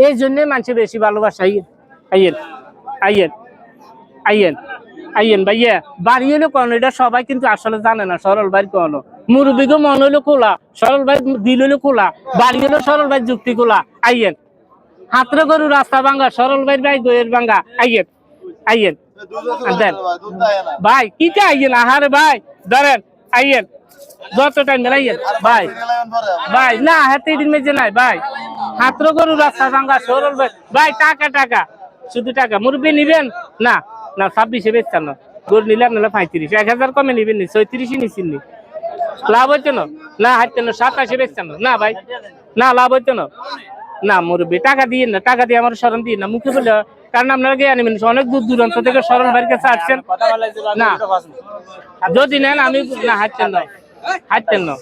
এই জন্য মানুষ বেশি ভালোবাসে। আইয়েন আইয়েন আইয়েন আইয়েন ভাইয়া। বাড়ি হলো কোন, এটা সবাই কিন্তু আসলে জানে না সরল ভাই কোন। মুরব্বীকে মন হইলো খোলা, সরল ভাই দিল হইলো খোলা, বাড়ি হলো সরল ভাই যুক্তি খোলা। আইয়েন হাতরে গরু রাস্তা ভাঙ্গা, সরল ভাই ভাই দইয়ের ভাঙ্গা। আইয়েন আইয়েন দেন ভাই, কিটা আইয়েন আহারে ভাই, ধরেন আইয়েন যত টাইম দেন আইয়েন ভাই। ভাই না হাতে দিন মেজে নাই ভাই, হাতরে গরু রাস্তা ভাঙ্গা, সরল ভাই ভাই টাকা টাকা শুধু টাকা। মুরব্বী নিবেন না? না 26-এ বেচছেন না, গরু নিলে আপনারা 35, 1000 কমে নিবেন নি, 36-ই নিচ্ছেন নি, লাভ হইতো না? না হাঁটতেন না, 27-এ বেচছেন না ভাই, না লাভ হইতো না। না মুরব্বী টাকা দিয়ে না, টাকা দিয়ে আমার স্মরণ দিয়ে না মুখে বলে, কারণ আপনারা গিয়ে আনবেন অনেক দূর দূরান্ত থেকে সরল ভাইয়ের কাছে আসছেন না। যদি নেন আমি না হাঁটতেন না, হাঁটতেন না,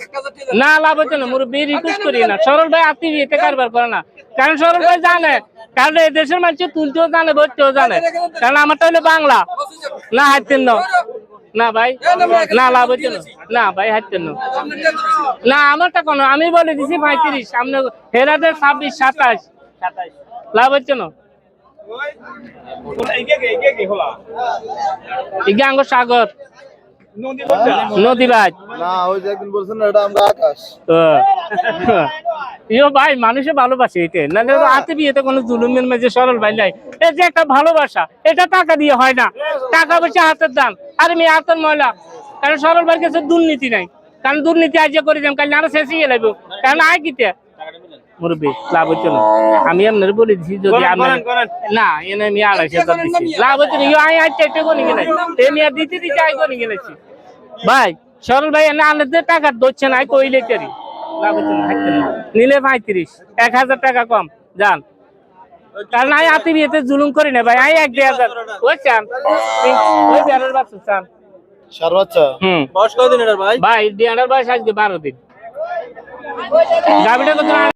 না লাভ হইতো না। মুরব্বী রিকোয়েস্ট করি না, সরল ভাই আপনি এতে কারবার করে না, কারণ সরল ভাই জানে, কারণ এই দেশের মানুষ তুলতেও জানে বলতেও জানে, কারণ আমারটা হলো বাংলা। না হাঁটতেন না, না ভাই, না লাভ হইতো না, না ভাই হাঁটতেন না, না আমারটা কোনো, আমি বলে দিছি 35, সামনে হেরাদের 26, 27 লাভ হচ্ছে না। ইগাঙ্গ সাগর নদী ভাই না, ওই যে একদিন বলছেন না এটা আমরা আকাশ। ইয়ো ভাই মানুষে ভালোবাসে এটা, নাহলে হাতে বিয়েতে কোনো জুলুমের মাঝে সরল ভাই নাই। এই যে একটা ভালোবাসা, এটা টাকা দিয়ে হয় না, টাকা পয়সা হাতের দাম, আর মেয়ে হাতের ময়লা। কারণ সরল ভাইয়ের কাছে দুর্নীতি নাই, কারণ দুর্নীতি আজ করে যাম কাল আরো শেষ হয়ে লাগবে, কারণ আয় কিতে মুরব্বী লাভ হচ্ছে না। আমি আপনার বলে দিচ্ছি যদি না এনে আমি 2,500 দিচ্ছি, লাভ হচ্ছে না। ইয়ে আয় আয় চাইতে কোনি গেলে এমনি আর দিতে দিতে আয় কোনি গেলেছি ভাই। সরল ভাই এনে আনলে টাকা ধরছে না, কইলে কেরি লাভ হচ্ছে না, হাঁটতে না নিলে 35, 1000 টাকা কম যান। কারণ আয় হাতে বিয়েতে জুলুম করি না ভাই, আয় 1-2,000 ওই চান, ওই বেড়ার বাচ্চা চান সার বাচ্চা। বয়স কতদিন এটার ভাই? ভাই ডিয়ানার বয়স আজকে 12 দিন। গাবিটা কত